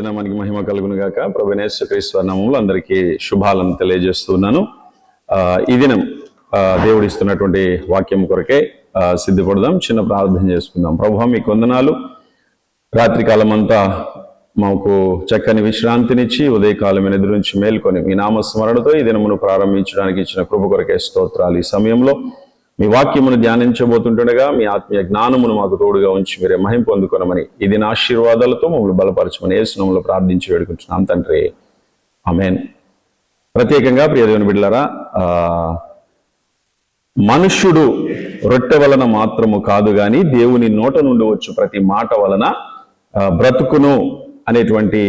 నామానికి మహిమ కలుగును గాక. ప్రభువైన యేసుక్రీస్తు నామములో అందరికీ శుభాలను తెలియజేస్తున్నాను. ఈ దినం దేవుడిస్తున్నటువంటి వాక్యం కొరకే సిద్ధపడదాం. చిన్న ప్రార్థన చేసుకుందాం. ప్రభువా మీకు వందనాలు. రాత్రికాలం అంతా మాకు చక్కని విశ్రాంతినిచ్చి ఉదయకాలం ఎదురు నుంచి మేల్కొని మీ నామస్మరణతో ఈ దినమును ప్రారంభించడానికి ఇచ్చిన కృప కొరకే స్తోత్రాలు. ఈ సమయంలో మీ వాక్యమును ధ్యానించబోతుండగా మీ ఆత్మీయ జ్ఞానమును మాకు తోడుగా ఉంచి మీరే మహిమ పొందుకొనమని ఇది నా ఆశీర్వాదాలతో మమ్మల్ని బలపరచమని యేసు నామములో ప్రార్థించి వేడుకుంటున్నాం తండ్రి, ఆమేన్. ప్రత్యేకంగా ప్రియ దేవుని బిడ్డలారా, మనుష్యుడు రొట్టె వలన మాత్రము కాదు గాని దేవుని నోట నుండి వచ్చు ప్రతి మాట వలన బ్రతుకును అనేటువంటి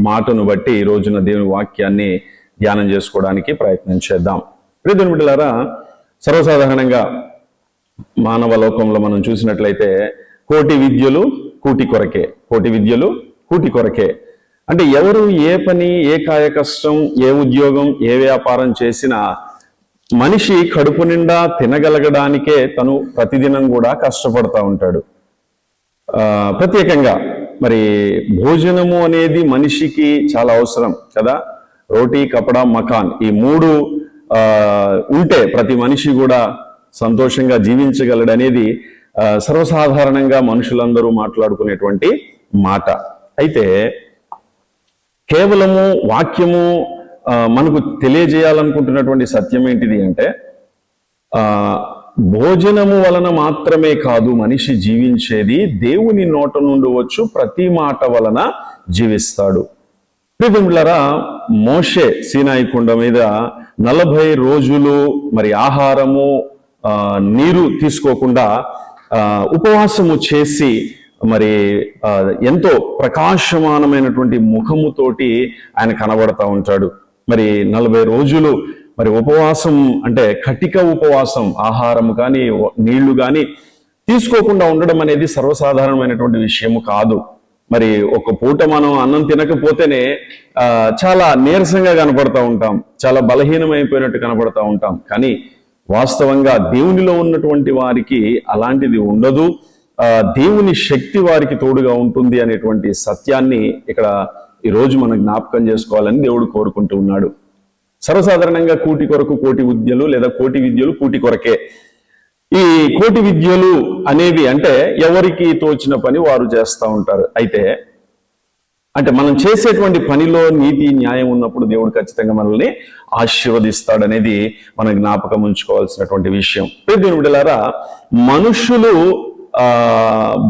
మాటను బట్టి ఈ రోజున దేవుని వాక్యాన్ని ధ్యానం చేసుకోవడానికి ప్రయత్నం చేద్దాం. ప్రియ దేవుని బిడ్డలారా, సర్వసాధారణంగా మానవ లోకంలో మనం చూసినట్లయితే కోటి విద్యలు కూటి కొరకే, కోటి విద్యలు కూటి కొరకే. అంటే ఎవరు ఏ పని, ఏ కాయ కష్టం, ఏ ఉద్యోగం, ఏ వ్యాపారం చేసినా మనిషి కడుపు నిండా తినగలగడానికే తను ప్రతిదినం కూడా కష్టపడతా ఉంటాడు. ప్రత్యేకంగా మరి భోజనము అనేది మనిషికి చాలా అవసరం కదా. రోటీ, కపడా, మకాన్, ఈ మూడు ఉంటే ప్రతి మనిషి కూడా సంతోషంగా జీవించగలడనేది సర్వసాధారణంగా మనుషులందరూ మాట్లాడుకునేటువంటి మాట. అయితే కేవలము వాక్యము మనకు తెలియజేయాలనుకుంటున్నటువంటి సత్యం ఏంటిది అంటే, భోజనము వలన మాత్రమే కాదు మనిషి జీవించేది, దేవుని నోట నుండి వచ్చు ప్రతి మాట వలన జీవిస్తాడు. ప్రియమిత్రులారా, మోషే సీనాయి కొండ మీద 40 రోజులు మరి ఆహారము నీరు తీసుకోకుండా ఉపవాసము చేసి మరి ఎంతో ప్రకాశమానమైనటువంటి ముఖముతోటి ఆయన కనబడతా ఉంటాడు. మరి 40 రోజులు మరి ఉపవాసం అంటే కటిక ఉపవాసం, ఆహారము కానీ నీళ్లు కానీ తీసుకోకుండా ఉండడం అనేది సర్వసాధారణమైనటువంటి విషయము కాదు. మరి ఒక పూట మనం అన్నం తినకపోతేనే చాలా నీరసంగా కనపడతా ఉంటాం, చాలా బలహీనమైపోయినట్టు కనపడతా ఉంటాం. కానీ వాస్తవంగా దేవునిలో ఉన్నటువంటి వారికి అలాంటిది ఉండదు. దేవుని శక్తి వారికి తోడుగా ఉంటుంది అనేటువంటి సత్యాన్ని ఇక్కడ ఈరోజు మనం జ్ఞాపకం చేసుకోవాలని దేవుడు కోరుకుంటూ ఉన్నాడు. సర్వసాధారణంగా కూటి కొరకు కోటి విద్యలు లేదా కోటి విద్యలు కూటి కొరకే. ఈ కోటి విద్యలు అనేవి అంటే ఎవరికి తోచిన పని వారు చేస్తూ ఉంటారు. అయితే అంటే మనం చేసేటువంటి పనిలో నీతి న్యాయం ఉన్నప్పుడు దేవుడు ఖచ్చితంగా మనల్ని ఆశీర్వదిస్తాడనేది మనం జ్ఞాపకం ఉంచుకోవాల్సినటువంటి విషయం. దేవుని బిడ్డలారా, మనుషులు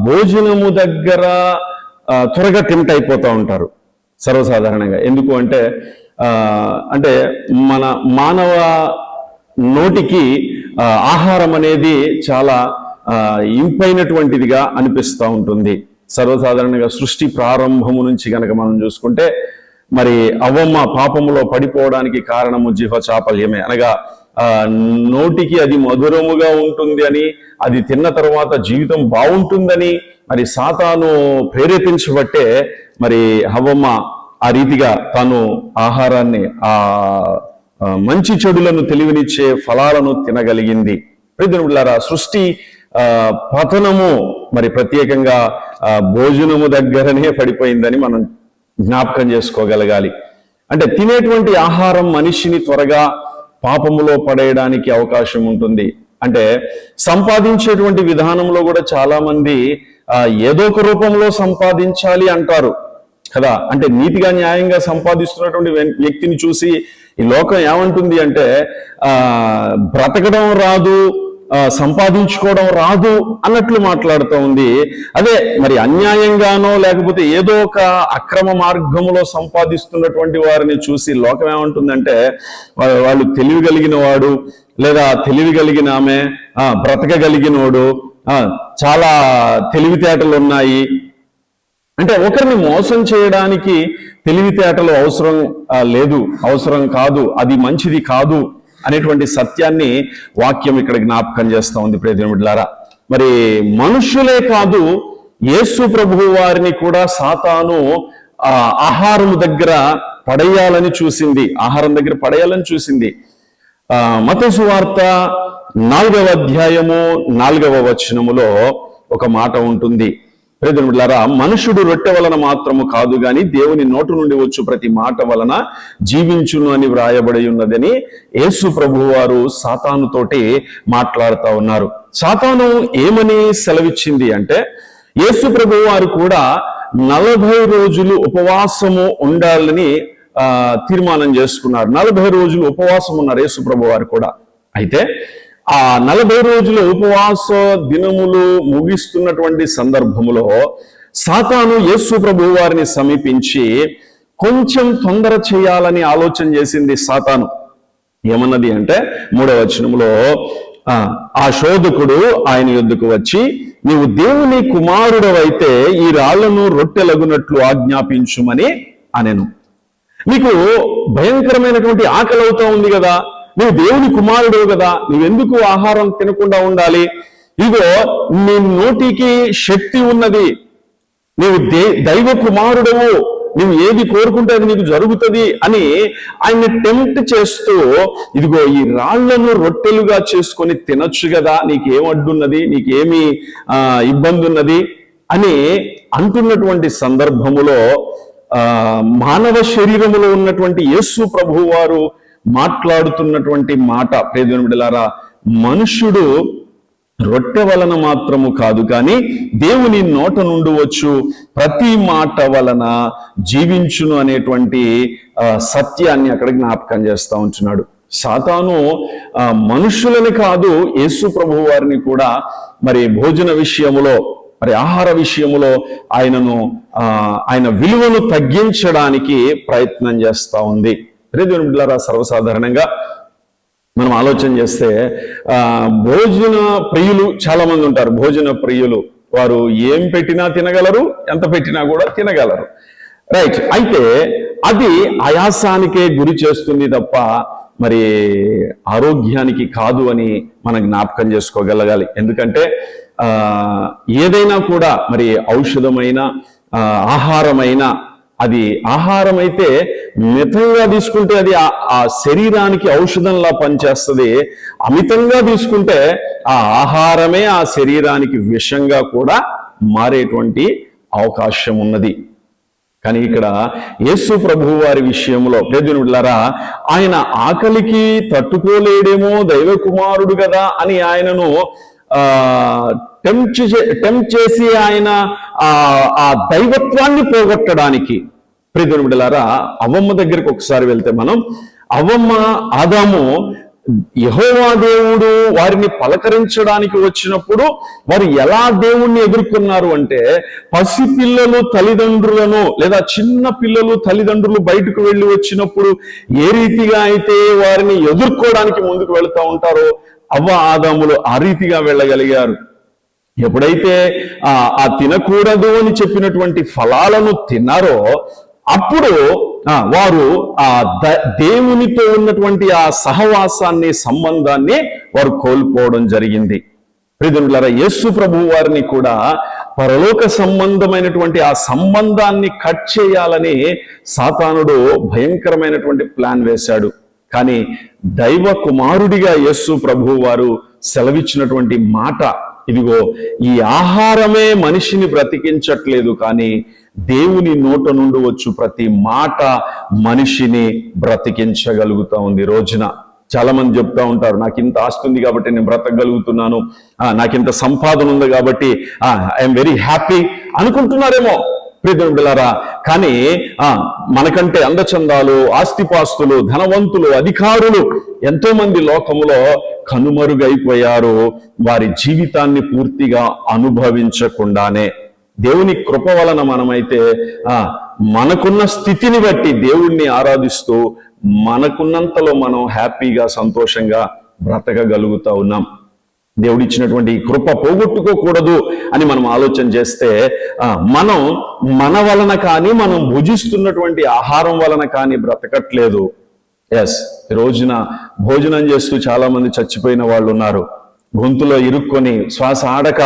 భోజనము దగ్గర త్వరగా టెంప్ట్ అయిపోతూ ఉంటారు సర్వసాధారణంగా. ఎందుకు అంటే అంటే మన మానవ నోటికి ఆహారం అనేది చాలా ఇంపైనటువంటిదిగా అనిపిస్తూ ఉంటుంది. సర్వసాధారణంగా సృష్టి ప్రారంభము నుంచి కనుక మనం చూసుకుంటే మరి అవ్వమ్మ పాపములో పడిపోవడానికి కారణము జిహ్వ చాపల్యమే. అనగా నోటికి అది మధురముగా ఉంటుంది అని, అది తిన్న తర్వాత జీవితం బాగుంటుందని మరి సాతాను ప్రేరేపించబట్టే మరి అవ్వమ్మ ఆ రీతిగా తాను ఆహారాన్ని మంచి చెడులను తెలివినిచ్చే ఫలాలను తినగలిగింది. ప్రియమిత్రులారా, సృష్టి పతనము మరి ప్రత్యేకంగా భోజనము దగ్గరనే పడిపోయిందని మనం జ్ఞాపకం చేసుకోగలగాలి. అంటే తినేటువంటి ఆహారం మనిషిని త్వరగా పాపములో పడేయడానికి అవకాశం ఉంటుంది. అంటే సంపాదించేటువంటి విధానంలో కూడా చాలా మంది ఏదో ఒక రూపంలో సంపాదించాలి అంటారు కదా. అంటే నీతిగా న్యాయంగా సంపాదిస్తున్నటువంటి వ్యక్తిని చూసి ఈ లోకం ఏమంటుంది అంటే బ్రతకడం రాదు, సంపాదించుకోవడం రాదు అన్నట్లు మాట్లాడుతూ ఉంది. అదే మరి అన్యాయంగానో లేకపోతే ఏదో ఒక అక్రమ మార్గంలో సంపాదిస్తున్నటువంటి వారిని చూసి లోకం ఏమంటుందంటే వాళ్ళు తెలివి కలిగిన వాడు లేదా తెలివి కలిగిన ఆమె, బ్రతకగలిగినోడు, చాలా తెలివితేటలు ఉన్నాయి. అంటే ఒకరిని మోసం చేయడానికి తెలివితేటలు అవసరం లేదు, అవసరం కాదు, అది మంచిది కాదు అనేటువంటి సత్యాన్ని వాక్యం ఇక్కడ జ్ఞాపకం చేస్తూ ఉంది. ప్రియ దేవుని బిడ్డలారా, మరి మనుషులే కాదు యేసు ప్రభువు వారిని కూడా సాతాను ఆహారం దగ్గర పడేయాలని చూసింది, ఆహారం దగ్గర పడేయాలని చూసింది. మత్తయి సువార్త 4వ అధ్యాయము 4వ వచనములో ఒక మాట ఉంటుంది. ప్రియమిత్రులారా, మనుషుడు రొట్టె వలన మాత్రము కాదు గాని దేవుని నోటు నుండి వచ్చు ప్రతి మాట వలన జీవించును అని వ్రాయబడి ఉన్నదని యేసు ప్రభువు వారు సాతానుతోటి మాట్లాడుతూ ఉన్నారు. సాతాను ఏమని సెలవిచ్చింది అంటే, యేసు ప్రభువు వారు కూడా 40 రోజులు ఉపవాసము ఉండాలని తీర్మానం చేసుకున్నారు. 40 రోజులు ఉపవాసం ఉన్నారు యేసు ప్రభువు వారు కూడా. అయితే ఆ 40 రోజుల ఉపవాస దినములు ముగిస్తున్నటువంటి సందర్భములో సాతాను యేసు ప్రభువు వారిని సమీపించి కొంచెం తొందర చేయాలని ఆలోచన చేసింది సాతాను. ఏమన్నది అంటే 3వ వచనములో, ఆ శోధకుడు ఆయన యొద్దకు వచ్చి, నీవు దేవుని కుమారుడవైతే ఈ రాళ్లను రొట్టెలగునట్లు ఆజ్ఞాపించుమని అనెను. నీకు భయంకరమైనటువంటి ఆకలి అవుతా ఉంది కదా, నువ్వు దేవుని కుమారుడు కదా, నువ్వెందుకు ఆహారం తినకుండా ఉండాలి? ఇగో నీ నోటికి శక్తి ఉన్నది, నీవు దైవ కుమారుడవు, నువ్వు ఏది కోరుకుంటే అది నీకు జరుగుతుంది అని ఆయన్ని టెంప్ట్ చేస్తూ, ఇదిగో ఈ రాళ్లను రొట్టెలుగా చేసుకొని తినొచ్చు కదా, నీకేం అడ్డున్నది, నీకేమి ఇబ్బంది ఉన్నది అని అంటున్నటువంటి సందర్భములో మానవ శరీరములో ఉన్నటువంటి యేసు ప్రభువు వారు మాట్లాడుతున్నటువంటి మాట, ప్రియమైన బిడ్డలారా, మనుష్యుడు రొట్టె వలన మాత్రము కాదు కానీ దేవుని నోట నుండి వచ్చు ప్రతి మాట వలన జీవించును అనేటువంటి సత్యాన్ని అక్కడ జ్ఞాపకం చేస్తా ఉంటున్నాడు. సాతాను మనుషులని కాదు, యేసు ప్రభువు వారిని కూడా మరి భోజన విషయములో, మరి ఆహార విషయములో ఆయన విలువను తగ్గించడానికి ప్రయత్నం చేస్తా ఉంది. దేవుని బిడ్డలారా, సర్వసాధారణంగా మనం ఆలోచన చేస్తే భోజన ప్రియులు చాలా మంది ఉంటారు. భోజన ప్రియులు వారు ఏం పెట్టినా తినగలరు, ఎంత పెట్టినా కూడా తినగలరు, రైట్. అయితే అది ఆయాసానికే గురి చేస్తుంది తప్ప మరి ఆరోగ్యానికి కాదు అని మనం జ్ఞాపకం చేసుకోగలగాలి. ఎందుకంటే ఏదైనా కూడా మరి ఔషధమైన ఆహారమైన, అది ఆహారం అయితే మితంగా తీసుకుంటే అది ఆ శరీరానికి ఔషధంలా పనిచేస్తుంది. అమితంగా తీసుకుంటే ఆ ఆహారమే ఆ శరీరానికి విషంగా కూడా మారేటువంటి అవకాశం ఉన్నది. కానీ ఇక్కడ యేసు ప్రభువు వారి విషయంలో ప్రియమిత్రులారా, ఆయన ఆకలికి తట్టుకోలేడేమో, దైవ కుమారుడు కదా అని ఆయనను టెంప్ట్ చేసి ఆయన ఆ దైవత్వాన్ని పోగొట్టడానికి, ప్రియమైన బిడ్డలారా, అవ్వమ్మ దగ్గరికి ఒకసారి వెళ్తే మనం, అవ్వమ్మ ఆదాము యెహోవా దేవుడు వారిని పలకరించడానికి వచ్చినప్పుడు వారు ఎలా దేవుణ్ణి ఎదుర్కొన్నారు అంటే, పసిపిల్లలు తల్లిదండ్రులను లేదా చిన్న పిల్లలు తల్లిదండ్రులు బయటకు వెళ్ళి వచ్చినప్పుడు ఏ రీతిగా అయితే వారిని ఎదుర్కోవడానికి ముందుకు వెళుతూ ఉంటారో అవ్వ ఆదాములు ఆ రీతిగా వెళ్ళగలిగారు. ఎప్పుడైతే ఆ తినకూడదు అని చెప్పినటువంటి ఫలాలను తిన్నారో అప్పుడు వారు ఆ దేవునితో ఉన్నటువంటి ఆ సహవాసాన్ని, సంబంధాన్ని వారు కోల్పోవడం జరిగింది. ప్రియమిత్రులారా, యేసు ప్రభువు వారిని కూడా పరలోక సంబంధమైనటువంటి ఆ సంబంధాన్ని కట్ చేయాలని సాతానుడు భయంకరమైనటువంటి ప్లాన్ వేశాడు. కానీ దైవ కుమారుడిగా యేసు ప్రభువు వారు సెలవిచ్చినటువంటి మాట, ఇదిగో ఈ ఆహారమే మనిషిని బ్రతికించట్లేదు, కానీ దేవుని నోట నుండి వచ్చు ప్రతి మాట మనిషిని బ్రతికించగలుగుతా ఉంది. రోజున చాలా మంది చెప్తా ఉంటారు, నాకు ఇంత ఆస్తి ఉంది కాబట్టి నేను బ్రతకగలుగుతున్నాను, నాకు ఇంత సంపాదన ఉంది కాబట్టి ఐఎమ్ వెరీ హ్యాపీ అనుకుంటున్నారేమో ప్రియమిత్రులారా. కానీ మనకంటే అందచందాలు, ఆస్తిపాస్తులు, ధనవంతులు, అధికారులు ఎంతో మంది లోకములో కనుమరుగైపోయారు, వారి జీవితాన్ని పూర్తిగా అనుభవించకుండానే. దేవుని కృప వలన మనమైతే మనకున్న స్థితిని బట్టి దేవుణ్ణి ఆరాధిస్తూ మనకున్నంతలో మనం హ్యాపీగా, సంతోషంగా బ్రతకగలుగుతా ఉన్నాం. దేవుడిచ్చినటువంటి కృప పోగొట్టుకోకూడదు అని మనం ఆలోచన చేస్తే మనం మన వలన కానీ, మనం భుజిస్తున్నటువంటి ఆహారం వలన కానీ బ్రతకట్లేదు. ఎస్, ఈ రోజున భోజనం చేస్తూ చాలా మంది చచ్చిపోయిన వాళ్ళు ఉన్నారు, గొంతులో ఇరుక్కొని శ్వాస ఆడక.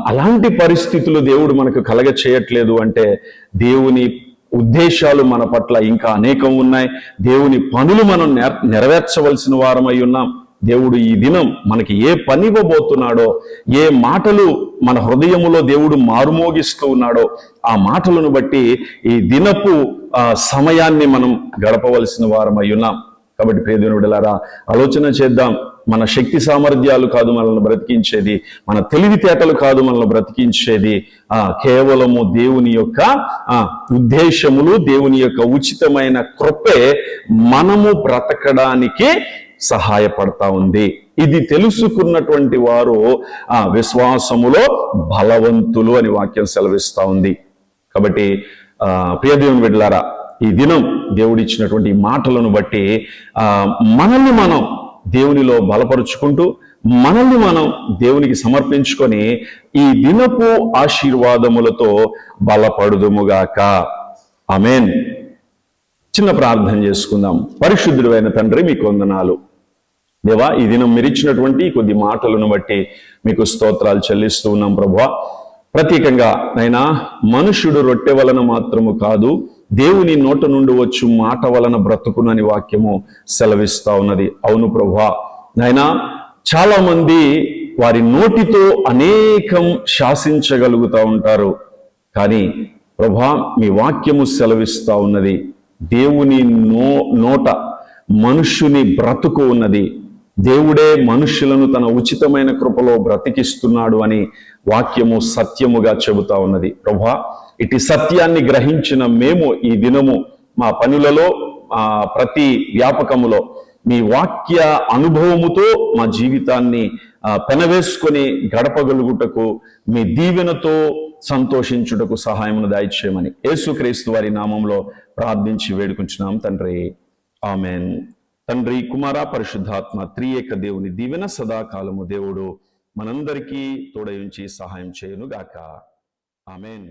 అలాంటి పరిస్థితులు దేవుడు మనకు కలగ చేయట్లేదు అంటే దేవుని ఉద్దేశాలు మన పట్ల ఇంకా అనేకం ఉన్నాయి. దేవుని పనులు మనం నెరవేర్చవలసిన వారమై ఉన్నాం. దేవుడు ఈ దినం మనకి ఏ పని ఇవ్వబోతున్నాడో, ఏ మాటలు మన హృదయములో దేవుడు మారుమోగిస్తూ ఉన్నాడో ఆ మాటలను బట్టి ఈ దినపు సమయాన్ని మనం గడపవలసిన వారమై ఉన్నాం. కాబట్టి ప్రియ దేవుని బిడ్డలారా, ఆలోచన చేద్దాం. మన శక్తి సామర్థ్యాలు కాదు మనల్ని బ్రతికించేది, మన తెలివితేటలు కాదు మనల్ని బ్రతికించేది, కేవలము దేవుని యొక్క ఉద్దేశములు, దేవుని యొక్క ఉచితమైన కృపే మనము బ్రతకడానికి సహాయపడతా ఉంది. ఇది తెలుసుకున్నటువంటి వారు విశ్వాసములో బలవంతులు అని వాక్యం సెలవిస్తా ఉంది. కాబట్టి ప్రియ దేవుని బిడ్డలారా, ఈ దినం దేవుడిచ్చినటువంటి మాటలను బట్టి మనల్ని మనం దేవునిలో బలపరుచుకుంటూ, మనల్ని మనం దేవునికి సమర్పించుకొని ఈ దినపు ఆశీర్వాదములతో బలపడుదుముగాక. ఆమేన్. చిన్న ప్రార్థన చేసుకుందాం. పరిశుద్ధుడైన తండ్రి, మీకు వందనాలు దేవా. ఈ దినం మీరిచ్చినటువంటి కొద్ది మాటలను బట్టి మీకు స్తోత్రాలు చెల్లిస్తూ ఉన్నాం ప్రభువా. ప్రత్యేకంగా నైనా, మనుషుడు రొట్టె వలన మాత్రము కాదు, దేవుని నోట నుండి వచ్చు మాట వలన బ్రతుకునని వాక్యము సెలవిస్తా ఉన్నది. అవును ప్రభువా. నైనా, చాలా మంది వారి నోటితో అనేకం శాసించగలుగుతా ఉంటారు. కానీ ప్రభువా, మీ వాక్యము సెలవిస్తా ఉన్నది, దేవుని నోట మనుష్యుని బ్రతుకు ఉన్నది. దేవుడే మనుష్యులను తన ఉచితమైన కృపలో బ్రతికిస్తున్నాడు అని వాక్యము సత్యముగా చెబుతా ఉన్నది. ప్రభువా, ఇటు సత్యాన్ని గ్రహించిన మేము ఈ దినము మా పనులలో, ప్రతి వ్యాపకములో మీ వాక్య అనుభవముతో మా జీవితాన్ని పెనవేసుకొని గడపగలుగుటకు, మీ దీవెనతో సంతోషించుటకు సహాయమును దయచేయమని యేసుక్రీస్తు వారి నామంలో ప్రార్థించి వేడుకుంటున్నాం తండ్రి. ఆమెన్. తండ్రి, కుమార, పరిశుద్ధాత్మ త్రియేక దేవుని దీవెన సదాకాలము దేవుడు మనందరికీ తోడయుంచి సహాయం చేయును గాక. ఆమెన్.